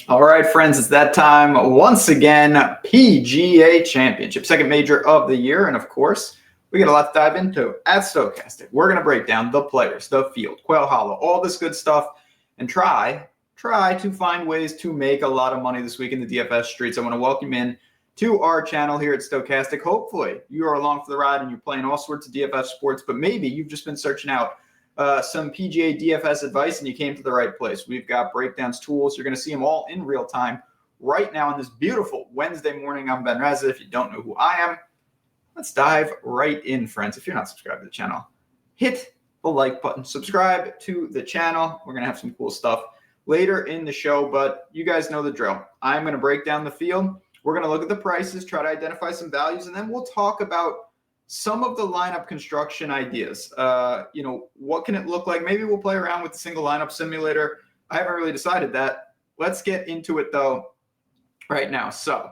All right, friends, it's that time once again. PGA Championship, second major of the year. And of course, we got a lot to dive into at Stokastic. We're going to break down the players, the field, Quail Hollow, all this good stuff, and try to find ways to make a lot of money this week in the DFS streets. I want to welcome in to our channel here at Stokastic. Hopefully, you are along for the ride and you're playing all sorts of DFS sports, but maybe you've just been searching out some PGA DFS advice and you came to the right place. We've got breakdowns, tools. You're going to see them all in real time right now on this beautiful Wednesday morning. I'm Ben Reza. If you don't know who I am, let's dive right in, friends. If you're not subscribed to the channel, hit the like button. Subscribe to the channel. We're going to have some cool stuff later in the show, but you guys know the drill. I'm going to break down the field. We're going to look at the prices, try to identify some values, and then we'll talk about some of the lineup construction ideas. What can it look like? Maybe we'll play around with the single lineup simulator. I haven't really decided that. Let's get into it, though, right now. So,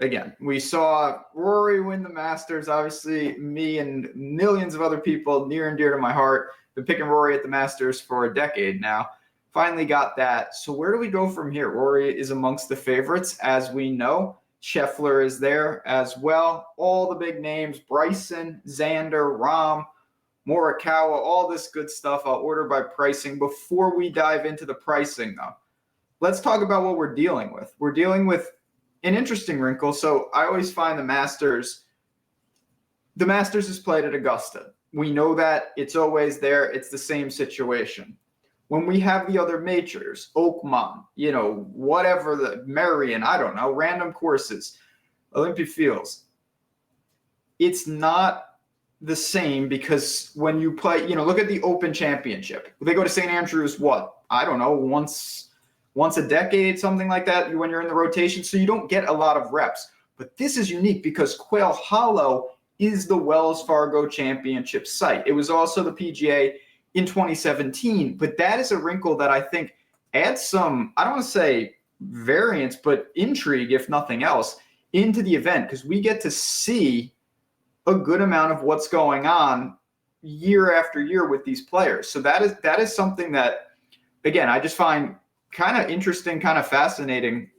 again, we saw Rory win the Masters. Obviously, me and millions of other people near and dear to my heart. Been picking Rory at the Masters for a decade now. Finally got that. So where do we go from here? Rory is amongst the favorites, as we know. Scheffler is there as well. All the big names, Bryson, Xander, Rahm, Morikawa, all this good stuff. I'll order by pricing. Before we dive into the pricing, though, let's talk about what we're dealing with. We're dealing with an interesting wrinkle. So I always find the Masters is played at Augusta. We know that. It's always there. It's the same situation. When we have the other majors, Oakmont, whatever, the Marion, I don't know, random courses, Olympia Fields, it's not the same because when you play, look at the Open Championship. They go to St. Andrews, I don't know, once a decade, something like that, when you're in the rotation, so you don't get a lot of reps. But this is unique because Quail Hollow is the Wells Fargo Championship site. It was also the PGA in 2017, but that is a wrinkle that I think adds some, I don't want to say variance, but intrigue, if nothing else, into the event, because we get to see a good amount of what's going on year after year with these players. So that is something that, again, I just find kind of interesting, kind of fascinating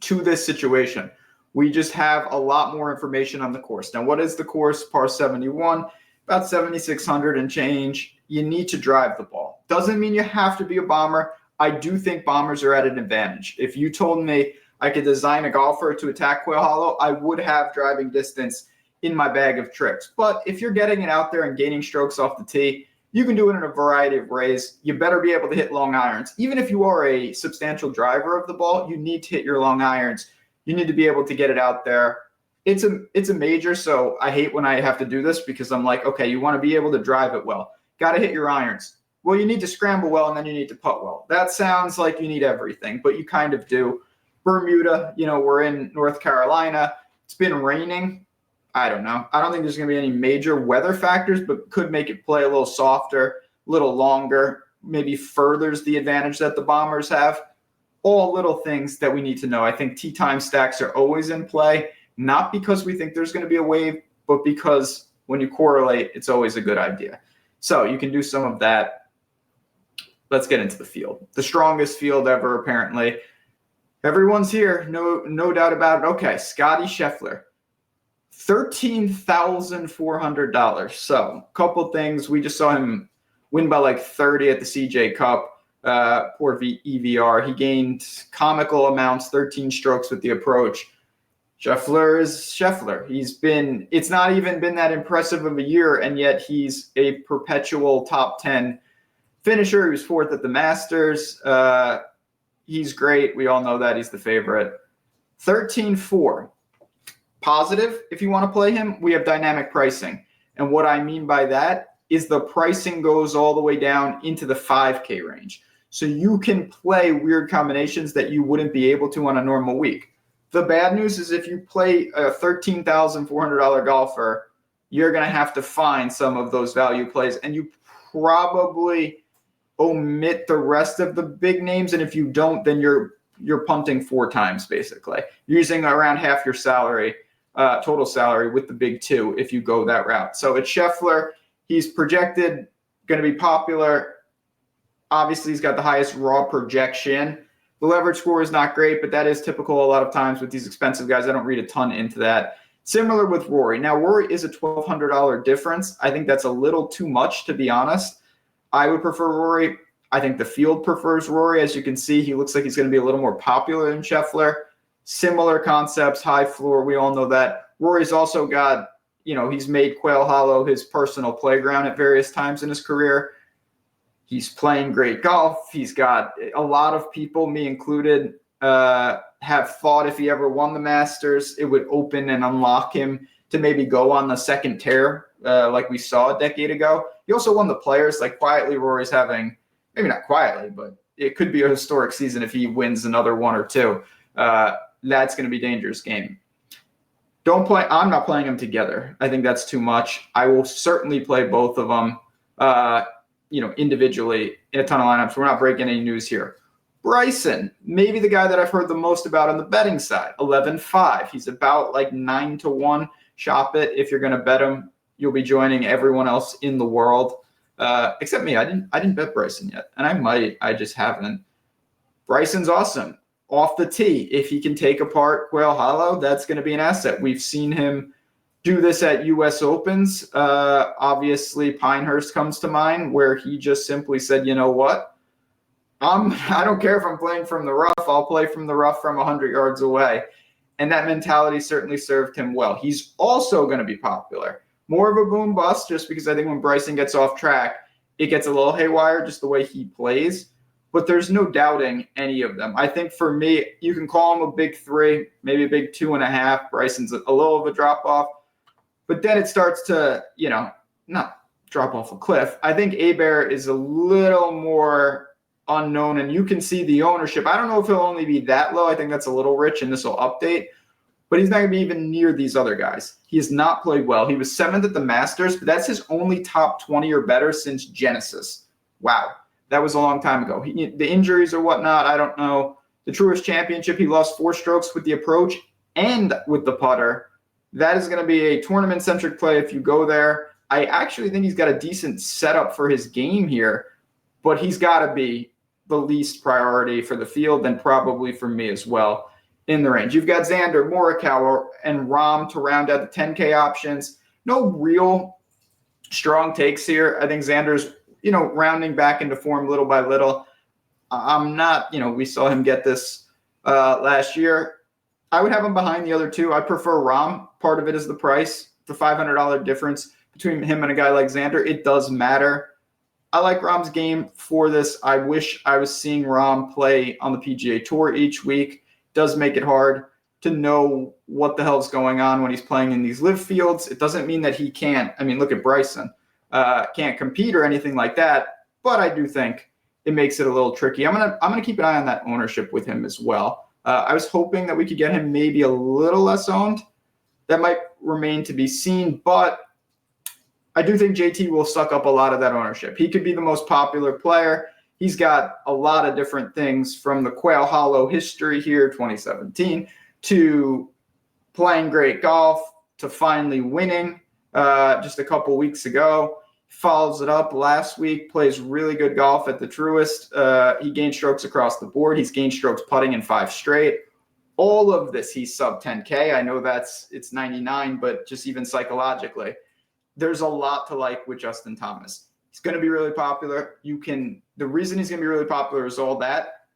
to this situation. We just have a lot more information on the course. Now, what is the course? Par 71, about 7,600 and change. You need to drive the ball. Doesn't mean you have to be a bomber. I do think bombers are at an advantage. If you told me I could design a golfer to attack Quail Hollow, I would have driving distance in my bag of tricks. But if you're getting it out there and gaining strokes off the tee, you can do it in a variety of ways. You better be able to hit long irons. Even if you are a substantial driver of the ball, you need to hit your long irons. You need to be able to get it out there. It's a major, so I hate when I have to do this because I'm like, okay, you want to be able to drive it well. Got to hit your irons. Well, you need to scramble well, and then you need to putt well. That sounds like you need everything, but you kind of do. Bermuda, we're in North Carolina. It's been raining. I don't know. I don't think there's going to be any major weather factors, but could make it play a little softer, a little longer, maybe furthers the advantage that the Bombers have. All little things that we need to know. I think tee time stacks are always in play, not because we think there's going to be a wave, but because when you correlate, it's always a good idea. So you can do some of that. Let's get into the field. The strongest field ever, apparently. Everyone's here. No doubt about it. Okay, Scotty Scheffler. $13,400. So a couple things. We just saw him win by like 30 at the CJ Cup. Poor EVR. He gained comical amounts, 13 strokes with the approach. Scheffler is Scheffler. It's not even been that impressive of a year, and yet he's a perpetual top 10 finisher. He was fourth at the Masters. He's great. We all know that. He's the favorite. 13-4. Positive, if you want to play him, we have dynamic pricing. And what I mean by that is the pricing goes all the way down into the 5K range. So you can play weird combinations that you wouldn't be able to on a normal week. The bad news is if you play a $13,400 golfer, you're going to have to find some of those value plays, and you probably omit the rest of the big names. And if you don't, then you're punting 4 times, basically. You're using around half your salary, total salary with the big 2 if you go that route. So it's Scheffler. He's projected going to be popular. Obviously, he's got the highest raw projection. The leverage score is not great, but that is typical a lot of times with these expensive guys. I don't read a ton into that. Similar with Rory. Now, Rory is a $1,200 difference. I think that's a little too much, to be honest. I would prefer Rory. I think the field prefers Rory. As you can see, he looks like he's going to be a little more popular than Scheffler. Similar concepts, high floor. We all know that. Rory's also got, he's made Quail Hollow his personal playground at various times in his career. He's playing great golf. He's got a lot of people, me included, have thought if he ever won the Masters, it would open and unlock him to maybe go on the second tear like we saw a decade ago. He also won the Players. Like quietly, Rory's having, maybe not quietly, but it could be a historic season if he wins another one or two. That's going to be a dangerous game. I'm not playing them together. I think that's too much. I will certainly play both of them, individually in a ton of lineups. We're not breaking any news here. Bryson, maybe the guy that I've heard the most about on the betting side, 11-5. He's about like 9-1. Shop it. If you're going to bet him, you'll be joining everyone else in the world, except me. I didn't bet Bryson yet, and I might. I just haven't. Bryson's awesome. Off the tee, if he can take apart Quail Hollow, that's going to be an asset. We've seen him do this at U.S. Opens. Obviously, Pinehurst comes to mind, where he just simply said, you know what? I don't care if I'm playing from the rough. I'll play from the rough from 100 yards away. And that mentality certainly served him well. He's also going to be popular. More of a boom bust, just because I think when Bryson gets off track, it gets a little haywire, just the way he plays. But there's no doubting any of them. I think for me, you can call him a big 3, maybe a big 2.5. Bryson's a little of a drop-off. But then it starts to, not drop off a cliff. I think Hebert is a little more unknown, and you can see the ownership. I don't know if he'll only be that low. I think that's a little rich, and this will update. But he's not going to be even near these other guys. He has not played well. He was 7th at the Masters, but that's his only top 20 or better since Genesis. Wow. That was a long time ago. The injuries or whatnot, I don't know. The Truist Championship, he lost 4 strokes with the approach and with the putter. That is going to be a tournament-centric play if you go there. I actually think he's got a decent setup for his game here, but he's got to be the least priority for the field and probably for me as well in the range. You've got Xander, Morikawa, and Rahm to round out the 10K options. No real strong takes here. I think Xander's, rounding back into form little by little. I'm not, we saw him get this last year. I would have him behind the other two. I prefer Rahm. Part of it is the price, the $500 difference between him and a guy like Xander. It does matter. I like Rahm's game for this. I wish I was seeing Rahm play on the PGA Tour each week. It does make it hard to know what the hell's going on when he's playing in these live fields. It doesn't mean that he can't. I mean, look at Bryson. Can't compete or anything like that. But I do think it makes it a little tricky. I'm gonna keep an eye on that ownership with him as well. I was hoping that we could get him maybe a little less owned. That might remain to be seen, but I do think JT will suck up a lot of that ownership. He could be the most popular player. He's got a lot of different things from the Quail Hollow history here, 2017, to playing great golf, to finally winning just a couple weeks ago. Follows it up last week, plays really good golf at the Truist. He gained strokes across the board. He's gained strokes putting in 5 straight. All of this, he's sub 10K. I know it's 99, but just even psychologically, there's a lot to like with Justin Thomas. He's going to be really popular. The reason he's going to be really popular is all that.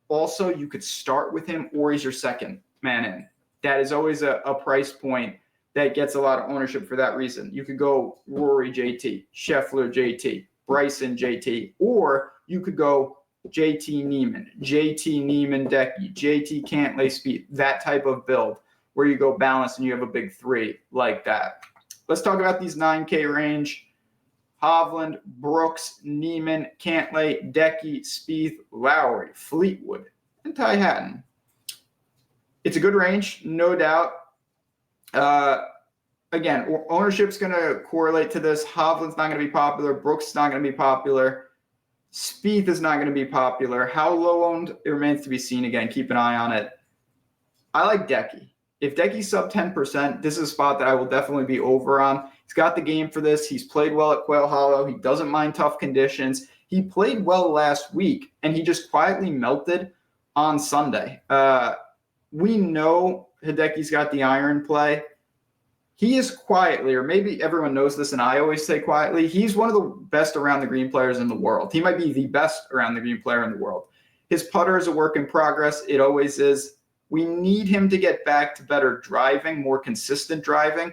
Also, you could start with him or he's your second man in. That is always a price point that gets a lot of ownership for that reason. You could go Rory JT, Scheffler JT, Bryson JT, or you could go JT Neiman Decky, JT Cantlay Speed, that type of build where you go balanced and you have a big 3 like that. Let's talk about these 9K range. Hovland, Brooks, Neiman, Cantlay, Decky, Spieth, Lowry, Fleetwood, and Ty Hatton. It's a good range, no doubt. Again, ownership's going to correlate to this. Hovland's not going to be popular. Brooks is not going to be popular. Spieth is not going to be popular. How low owned, it remains to be seen. Again, keep an eye on it. I like Decky. If Decky's sub 10%, this is a spot that I will definitely be over on. He's got the game for this. He's played well at Quail Hollow. He doesn't mind tough conditions. He played well last week, and he just quietly melted on Sunday. We know Hideki's got the iron play. He is quietly, or maybe everyone knows this, and I always say quietly, he's one of the best around the green players in the world. He might be the best around the green player in the world. His putter is a work in progress. It always is. We need him to get back to better driving, more consistent driving.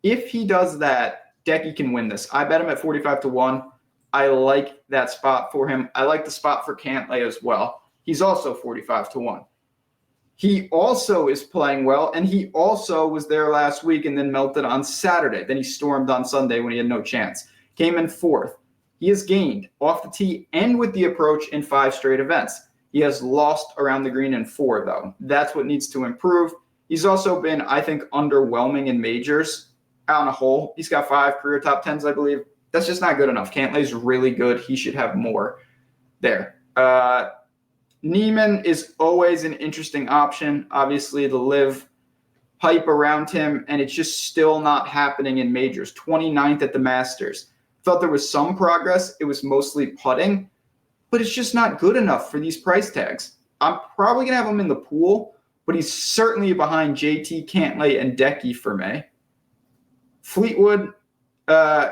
If he does that, Decky can win this. I bet him at 45-1. I like that spot for him. I like the spot for Cantlay as well. He's also 45-1. He also is playing well, and he also was there last week and then melted on Saturday. Then he stormed on Sunday when he had no chance. Came in fourth. He has gained off the tee and with the approach in 5 straight events. He has lost around the green in 4, though. That's what needs to improve. He's also been, I think, underwhelming in majors out on a hole. He's got 5 career top 10s, I believe. That's just not good enough. Cantlay's really good. He should have more there. Neiman is always an interesting option. Obviously, the live hype around him, and it's just still not happening in majors. 29th at the Masters. Thought there was some progress. It was mostly putting, but it's just not good enough for these price tags. I'm probably going to have him in the pool, but he's certainly behind JT, Cantlay, and Decky for me. Fleetwood,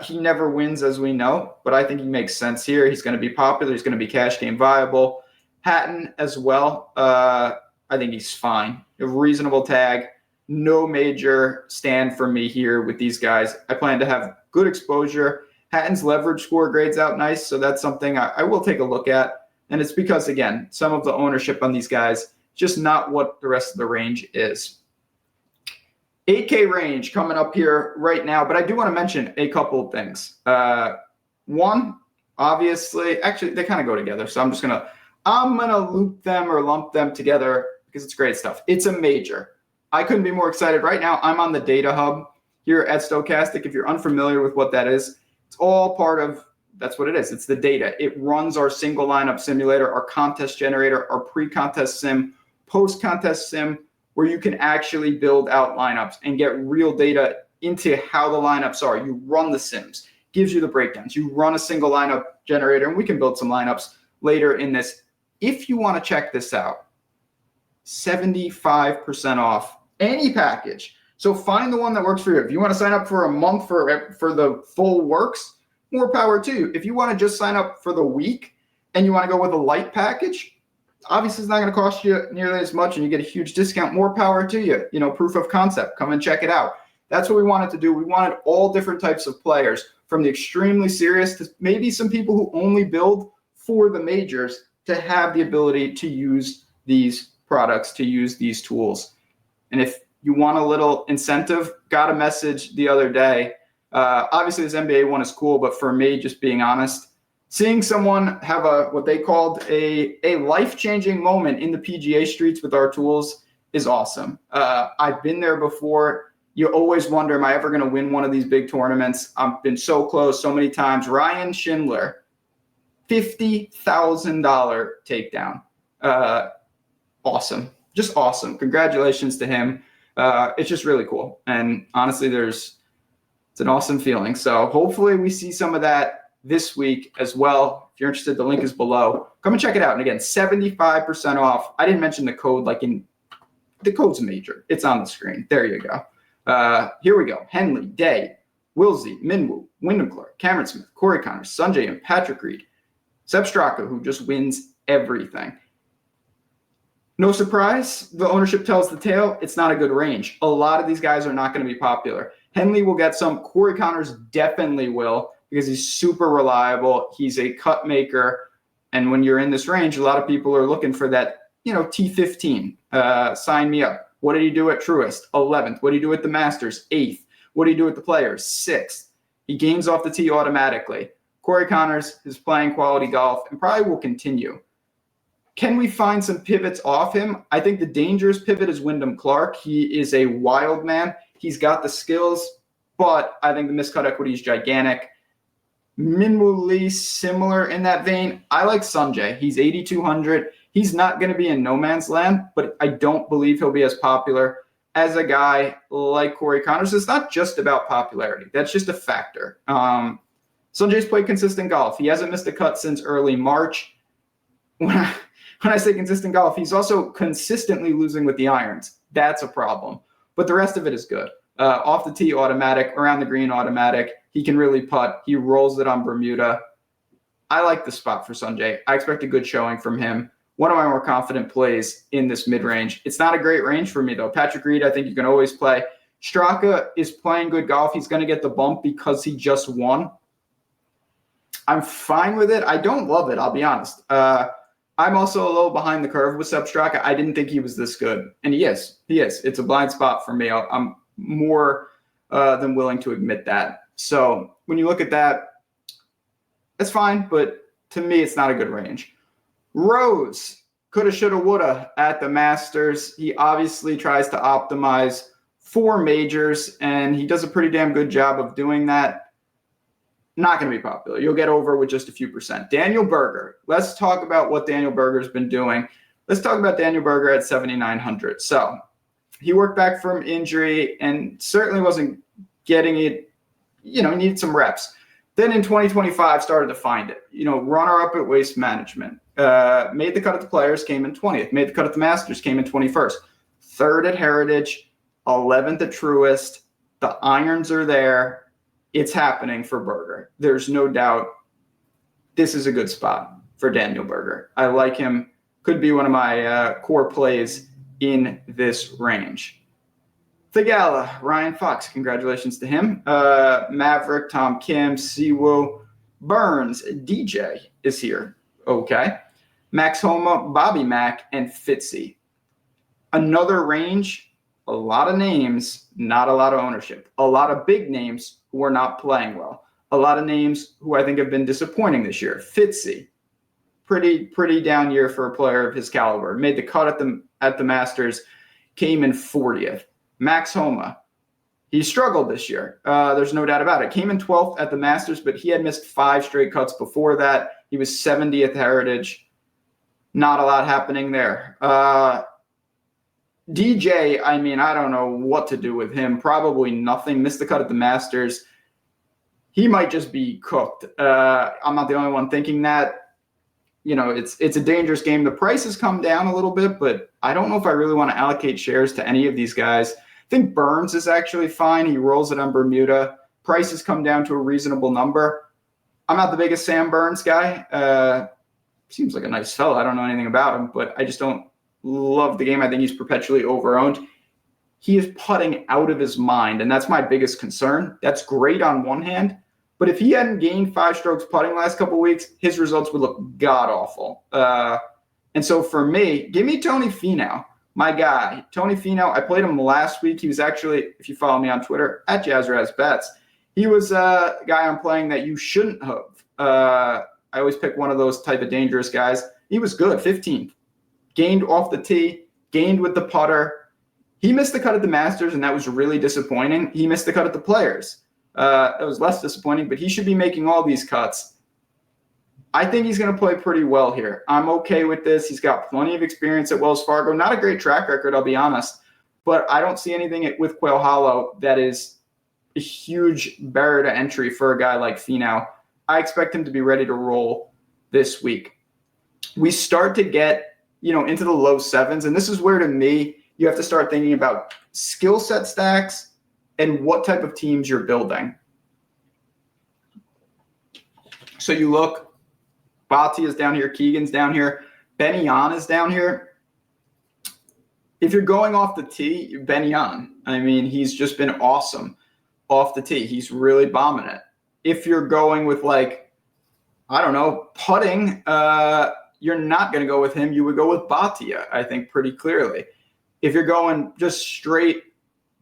he never wins, as we know, but I think he makes sense here. He's going to be popular. He's going to be cash game viable. Hatton as well. I think he's fine. A reasonable tag. No major stand for me here with these guys. I plan to have good exposure. Hatton's leverage score grades out nice, so that's something I will take a look at. And it's because, again, some of the ownership on these guys, just not what the rest of the range is. 8K range coming up here right now, but I do want to mention a couple of things. One, obviously, actually, they kind of go together, so I'm going to loop them or lump them together because it's great stuff. It's a major. I couldn't be more excited. Right now, I'm on the data hub here at Stokastic. If you're unfamiliar with what that is, it's all part of, that's what it is. It's the data. It runs our single lineup simulator, our contest generator, our pre-contest sim, post-contest sim, where you can actually build out lineups and get real data into how the lineups are. You run the sims, gives you the breakdowns. You run a single lineup generator, and we can build some lineups later in this. If you want to check this out, 75% off any package. So find the one that works for you. If you want to sign up for a month for the full works, more power to you. If you want to just sign up for the week and you want to go with a light package, obviously it's not going to cost you nearly as much and you get a huge discount. More power to you. You know, proof of concept. Come and check it out. That's what we wanted to do. We wanted all different types of players, from the extremely serious to maybe some people who only build for the majors, to have the ability to use these products, to use these tools. And if you want a little incentive, got a message the other day. Obviously, this NBA one is cool, but for me, just being honest, seeing someone have what they called a life-changing moment in the PGA streets with our tools is awesome. I've been there before. You always wonder, am I ever going to win one of these big tournaments? I've been so close so many times. Ryan Schindler, $50,000 takedown. Awesome. Just awesome. Congratulations to him. It's just really cool. And honestly, it's an awesome feeling. So hopefully we see some of that this week as well. If you're interested, the link is below. Come and check it out. And again, 75% off. I didn't mention the code, the code's major. It's on the screen. There you go. Here we go. Henley, Day, Wilsey, Minwoo, Wyndham Clark, Cameron Smith, Corey Connors, Sanjay, and Patrick Reed. Seb Straka, who just wins everything. No surprise, the ownership tells the tale. It's not a good range. A lot of these guys are not going to be popular. Henley will get some. Corey Connors definitely will, because he's super reliable. He's a cut maker. And when you're in this range, a lot of people are looking for that, T15. Sign me up. What did he do at Truist? 11th. What did he do at the Masters? 8th. What did he do at the Players? 6th. He gains off the tee automatically. Corey Connors is playing quality golf and probably will continue. Can we find some pivots off him? I think the dangerous pivot is Wyndham Clark. He is a wild man. He's got the skills, but I think the miscut equity is gigantic. Minwoo Lee, similar in that vein. I like Sanjay. He's 8,200. He's not going to be in no man's land, but I don't believe he'll be as popular as a guy like Corey Connors. It's not just about popularity. That's just a factor. Sanjay's played consistent golf. He hasn't missed a cut since early March. When when I say consistent golf, he's also consistently losing with the irons. That's a problem. But the rest of it is good. Off the tee, automatic. Around the green, automatic. He can really putt. He rolls it on Bermuda. I like the spot for Sungjae. I expect a good showing from him. One of my more confident plays in this mid-range. It's not a great range for me, though. Patrick Reed, I think you can always play. Straka is playing good golf. He's going to get the bump because he just won. I'm fine with it. I don't love it, I'll be honest. I'm also a little behind the curve with Sepp Straka. I didn't think he was this good. And he is. He is. It's a blind spot for me. I'm more than willing to admit that. So when you look at that, that's fine, but to me, it's not a good range. Rose, coulda, shoulda, woulda at the Masters. He obviously tries to optimize for majors, and he does a pretty damn good job of doing that. Not going to be popular. You'll get over with just a few percent. Daniel Berger. Let's talk about what Daniel Berger's been doing. Let's talk about Daniel Berger at 7,900. So he worked back from injury and certainly wasn't getting it. He needed some reps. Then in 2025, started to find it. Runner-up at Waste Management. Made the cut at the Players, came in 20th. Made the cut at the Masters, came in 21st. Third at Heritage, 11th at Truist. The irons are there. It's happening for Berger. There's no doubt this is a good spot for Daniel Berger. I like him. Could be one of my core plays in this range. Thigala, Ryan Fox, congratulations to him. Maverick, Tom Kim, Siwoo, Burns, DJ is here. Okay. Max Homa, Bobby Mack, and Fitzy. Another range, a lot of names, not a lot of ownership. A lot of big names who are not playing well. A lot of names who I think have been disappointing this year. Fitzy, pretty down year for a player of his caliber. Made the cut at the Masters, came in 40th. Max Homa, he struggled this year. There's no doubt about it. Came in 12th at the Masters, but he had missed 5 straight cuts before that. He was 70th Heritage. Not a lot happening there. DJ, I don't know what to do with him. Probably nothing. Missed the cut at the Masters. He might just be cooked. I'm not the only one thinking that. It's a dangerous game. The price has come down a little bit, but I don't know if I really want to allocate shares to any of these guys. I think Burns is actually fine. He rolls it on Bermuda. Price has come down to a reasonable number. I'm not the biggest Sam Burns guy. Seems like a nice fellow. I don't know anything about him, but I just don't love the game. I think he's perpetually overowned. He is putting out of his mind, and that's my biggest concern. That's great on one hand, but if he hadn't gained 5 strokes putting last couple of weeks, his results would look god-awful. And so for me, give me Tony Finau, my guy. Tony Finau, I played him last week. He was actually, if you follow me on Twitter, at JazzRazBets, he was a guy I'm playing that you shouldn't have. I always pick one of those type of dangerous guys. He was good, 15th. Gained off the tee, gained with the putter. He missed the cut at the Masters, and that was really disappointing. He missed the cut at the Players. That was less disappointing, but he should be making all these cuts. I think he's going to play pretty well here. I'm okay with this. He's got plenty of experience at Wells Fargo. Not a great track record, I'll be honest, but I don't see anything with Quail Hollow that is a huge barrier to entry for a guy like Finau. I expect him to be ready to roll this week. We start to get, into the low 7s, and this is where, to me, you have to start thinking about skill set stacks and what type of teams you're building. So you look, Bati is down here, Keegan's down here, Ben Yan is down here. If you're going off the tee, Ben Yan, he's just been awesome off the tee. He's really bombing it. If you're going with putting, you're not going to go with him. You would go with Bhatia, I think, pretty clearly. If you're going just straight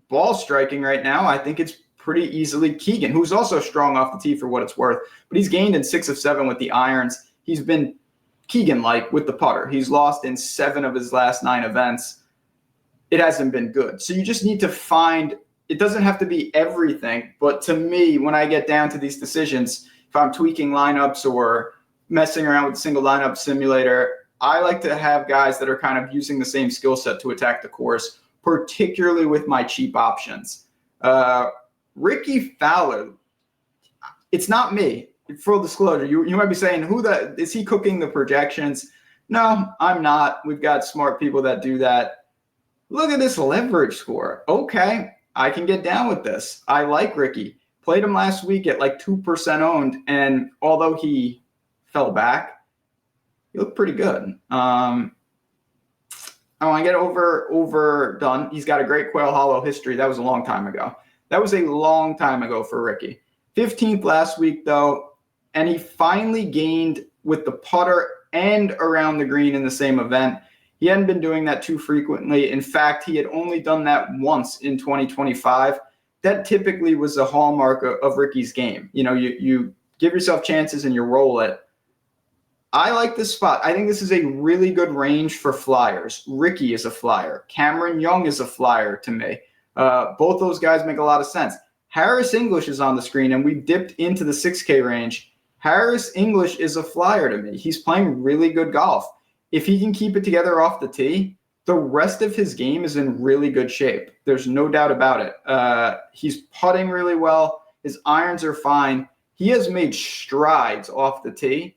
ball striking right now, I think it's pretty easily Keegan, who's also strong off the tee for what it's worth. But he's gained in 6 of 7 with the irons. He's been Keegan-like with the putter. He's lost in 7 of his last 9 events. It hasn't been good. So you just need to find – it doesn't have to be everything. But to me, when I get down to these decisions, if I'm tweaking lineups or messing around with the single lineup simulator, I like to have guys that are kind of using the same skill set to attack the course, particularly with my cheap options. Ricky Fowler, it's not me. Full disclosure, you might be saying, is he cooking the projections? No, I'm not. We've got smart people that do that. Look at this leverage score. Okay, I can get down with this. I like Ricky. Played him last week at like 2% owned, and although he fell back, he looked pretty good. I want to get overdone. He's got a great Quail Hollow history. That was a long time ago. That was a long time ago for Ricky. 15th last week, though, and he finally gained with the putter and around the green in the same event. He hadn't been doing that too frequently. In fact, he had only done that once in 2025. That typically was a hallmark of Ricky's game. You know, you give yourself chances and you roll it. I like this spot. I think this is a really good range for flyers. Ricky is a flyer. Cameron Young is a flyer to me. Both those guys make a lot of sense. Harris English is on the screen, and we dipped into the 6K range. Harris English is a flyer to me. He's playing really good golf. If he can keep it together off the tee, the rest of his game is in really good shape. There's no doubt about it. He's putting really well. His irons are fine. He has made strides off the tee.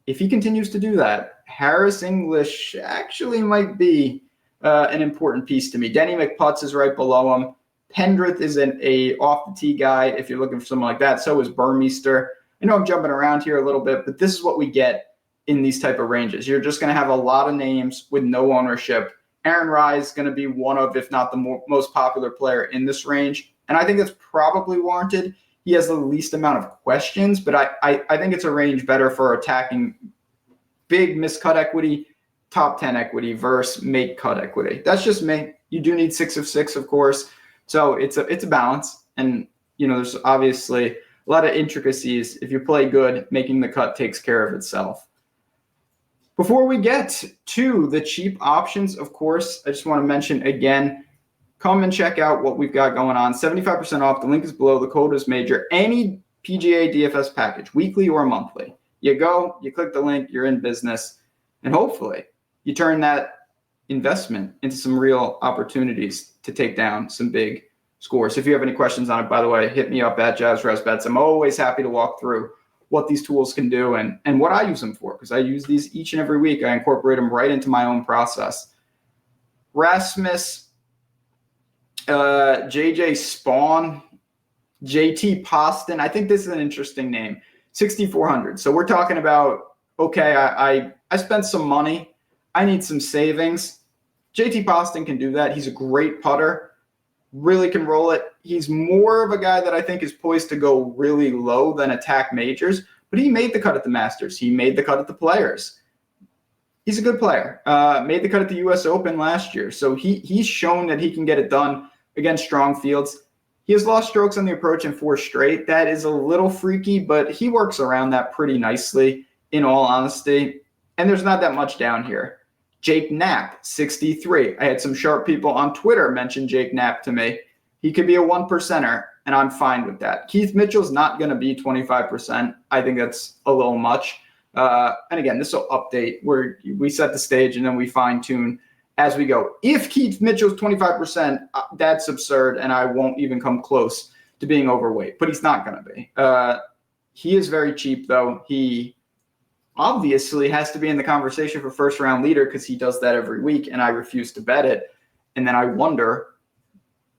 If he continues to do that, Harris English actually might be an important piece to me. Denny McPutts is right below him. Pendrith is a off-the-tee guy if you're looking for someone like that. So is Burmeister. I know I'm jumping around here a little bit, but this is what we get in these type of ranges. You're just going to have a lot of names with no ownership. Aaron Rye is going to be one of, if not the most popular player in this range. And I think that's probably warranted. He has the least amount of questions, but I think it's a range better for attacking big miscut equity, top 10 equity versus make cut equity. That's just me. You do need 6 of 6, of course. So it's a balance. And, you know, there's obviously a lot of intricacies. If you play good, making the cut takes care of itself. Before we get to the cheap options, of course, I just want to mention again, come and check out what we've got going on. 75% off. The link is below. The code is major. Any PGA DFS package, weekly or monthly. You go, you click the link, you're in business, and hopefully you turn that investment into some real opportunities to take down some big scores. If you have any questions on it, by the way, hit me up at JazzRazBets. I'm always happy to walk through what these tools can do and what I use them for, because I use these each and every week. I incorporate them right into my own process. Rasmus, JJ Spawn, JT Poston. I think this is an interesting name. 6,400. So we're talking about, okay, I spent some money. I need some savings. JT Poston can do that. He's a great putter. Really can roll it. He's more of a guy that I think is poised to go really low than attack majors, but he made the cut at the Masters. He made the cut at the Players. He's a good player. Made the cut at the U.S. Open last year. So he's shown that he can get it done against strong fields. He has lost strokes on the approach in 4 straight. That is a little freaky, but he works around that pretty nicely, in all honesty. And there's not that much down here. Jake Knapp, 63. I had some sharp people on Twitter mention Jake Knapp to me. He could be a 1%er, and I'm fine with that. Keith Mitchell's not going to be 25%. I think that's a little much. And again, this will update where we set the stage and then we fine-tune as we go. If Keith Mitchell's 25%, that's absurd, and I won't even come close to being overweight. But he's not going to be. He is very cheap, though. He obviously has to be in the conversation for first-round leader because he does that every week, and I refuse to bet it. And then I wonder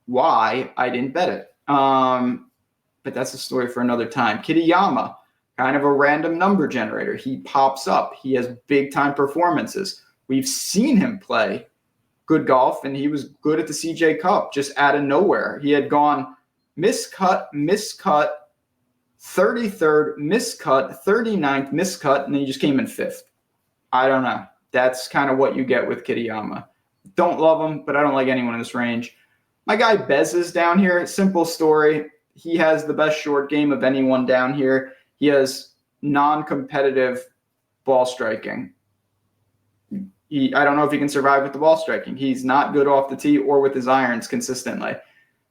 why I didn't bet it. But that's a story for another time. Kitayama, kind of a random number generator. He pops up. He has big-time performances. We've seen him play good golf, and he was good at the CJ Cup just out of nowhere. He had gone miscut, 33rd, miscut, 39th, miscut, and then he just came in 5th. I don't know. That's kind of what you get with Kitayama. Don't love him, but I don't like anyone in this range. My guy Bez is down here. Simple story. He has the best short game of anyone down here. He has non-competitive ball striking. I don't know if he can survive with the ball striking. He's not good off the tee or with his irons consistently.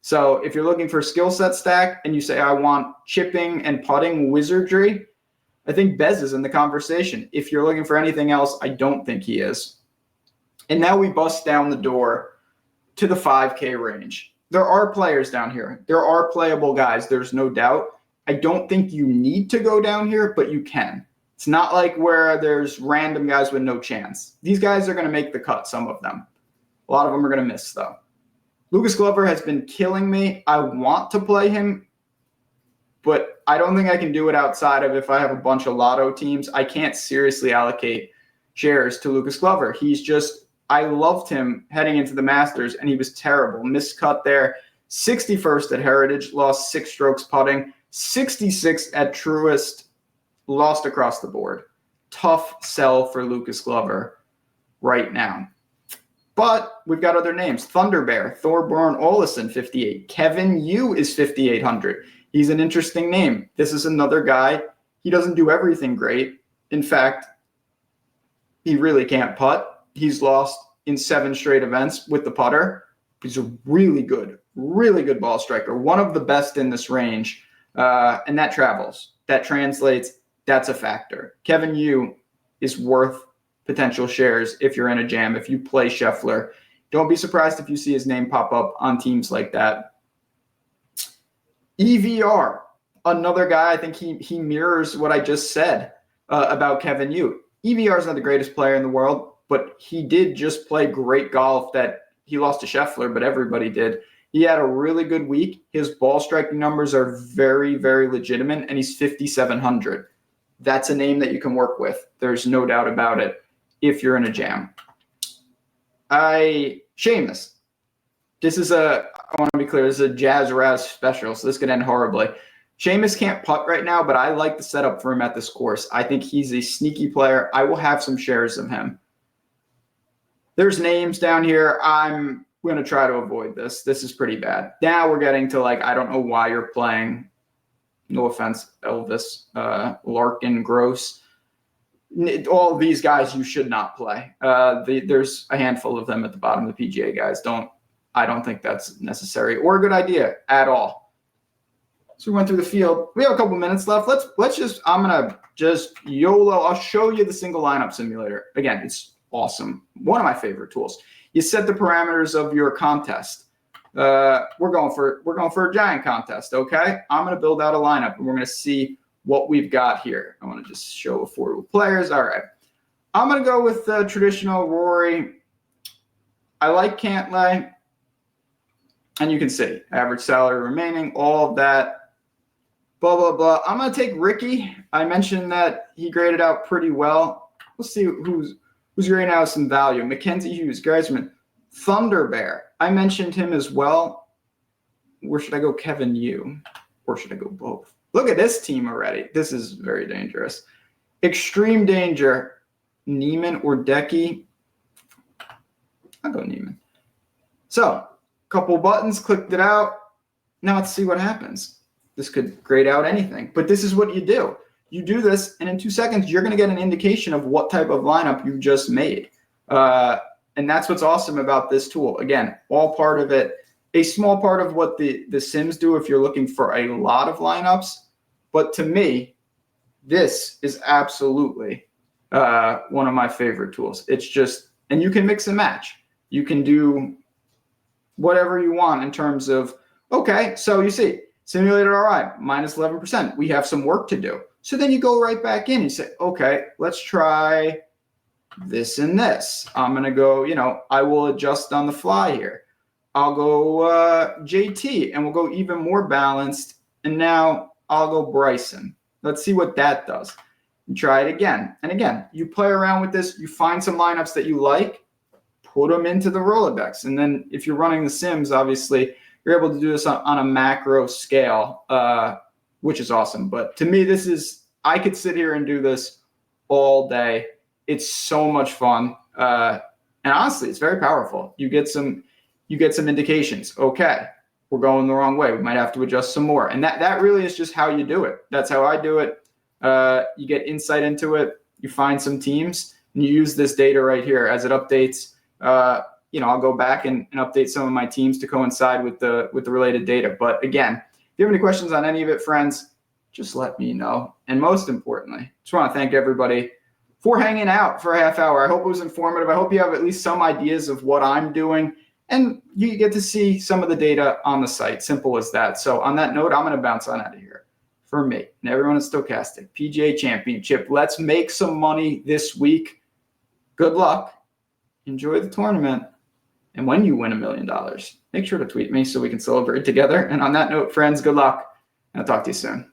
So if you're looking for a skill set stack and you say, I want chipping and putting wizardry, I think Bez is in the conversation. If you're looking for anything else, I don't think he is. And now we bust down the door to the 5K range. There are players down here. There are playable guys. There's no doubt. I don't think you need to go down here, but you can. It's not like where there's random guys with no chance. These guys are going to make the cut, some of them. A lot of them are going to miss, though. Lucas Glover has been killing me. I want to play him, but I don't think I can do it outside of if I have a bunch of lotto teams. I can't seriously allocate shares to Lucas Glover. I loved him heading into the Masters, and he was terrible. Miscut there. 61st at Heritage, lost 6 strokes putting. 66 at Truist, lost across the board. Tough sell for Lucas Glover right now. But we've got other names. Thunder Bear, Thorborn Olesen, 58. Kevin Yu is 5,800. He's an interesting name. This is another guy. He doesn't do everything great. In fact, he really can't putt. He's lost in 7 straight events with the putter. He's a really good ball striker. One of the best in this range. And that travels. That translates. That's a factor. Kevin Yu is worth potential shares if you're in a jam. If you play Scheffler, don't be surprised if you see his name pop up on teams like that. EVR, another guy. I think he mirrors what I just said about Kevin Yu. EVR is not the greatest player in the world, but he did just play great golf that he lost to Scheffler, but everybody did. He had a really good week. His ball striking numbers are very, very legitimate, and he's 5,700. That's a name that you can work with. There's no doubt about it if you're in a jam. Seamus. I want to be clear, this is a Jazz Raz special, so this could end horribly. Seamus can't putt right now, but I like the setup for him at this course. I think he's a sneaky player. I will have some shares of him. There's names down here. I'm going to try to avoid this. This is pretty bad. Now we're getting to I don't know why you're playing. No offense, Elvis, Larkin, Gross. All of these guys you should not play. There's a handful of them at the bottom of the PGA guys. I don't think that's necessary or a good idea at all. So we went through the field. We have a couple minutes left. I'm going to just YOLO. I'll show you the single lineup simulator. Again, it's awesome. One of my favorite tools. You set the parameters of your contest. We're going for a giant contest, okay? I'm going to build out a lineup, and we're going to see what we've got here. I want to just show affordable players. All right. I'm going to go with the traditional Rory. I like Cantlay. And you can see average salary remaining, all of that, blah, blah, blah. I'm going to take Ricky. I mentioned that he graded out pretty well. We'll see who's grading out some value. Mackenzie Hughes, Geisman, Thunder Bear. I mentioned him as well. Where should I go? Kevin Yu. Or should I go both? Look at this team already. This is very dangerous. Extreme danger. Neiman or Decky. I'll go Neiman. So, couple buttons, clicked it out. Now let's see what happens. This could grade out anything, but this is what you do. You do this, and in 2 seconds, you're going to get an indication of what type of lineup you just made. And that's what's awesome about this tool. Again, all part of it, a small part of what the Sims do if you're looking for a lot of lineups. But to me, this is absolutely one of my favorite tools. It's just, and you can mix and match. You can do whatever you want in terms of, okay, so you see, simulated RI, minus 11%. We have some work to do. So then you go right back in and you say, okay, let's try this and this. I'm going to go, I will adjust on the fly here. I'll go JT, and we'll go even more balanced. And now I'll go Bryson. Let's see what that does. And try it again. And again, you play around with this. You find some lineups that you like. Put them into the Rolodex. And then if you're running the Sims, obviously, you're able to do this on a macro scale, which is awesome. But to me, I could sit here and do this all day. It's so much fun. And honestly, it's very powerful. You get some indications. Okay, we're going the wrong way. We might have to adjust some more. And that really is just how you do it. That's how I do it. You get insight into it. You find some teams, and you use this data right here as it updates. I'll go back and update some of my teams to coincide with the related data. But again, if you have any questions on any of it, friends, just let me know. And most importantly, just want to thank everybody for hanging out for a half hour. I hope it was informative. I hope you have at least some ideas of what I'm doing, and you get to see some of the data on the site. Simple as that. So on that note, I'm going to bounce on out of here. for me and everyone at Stokastic PGA Championship. Let's make some money this week. Good luck. Enjoy the tournament. And when you win $1 million, make sure to tweet me so we can celebrate together. And on that note, friends, good luck. And I'll talk to you soon.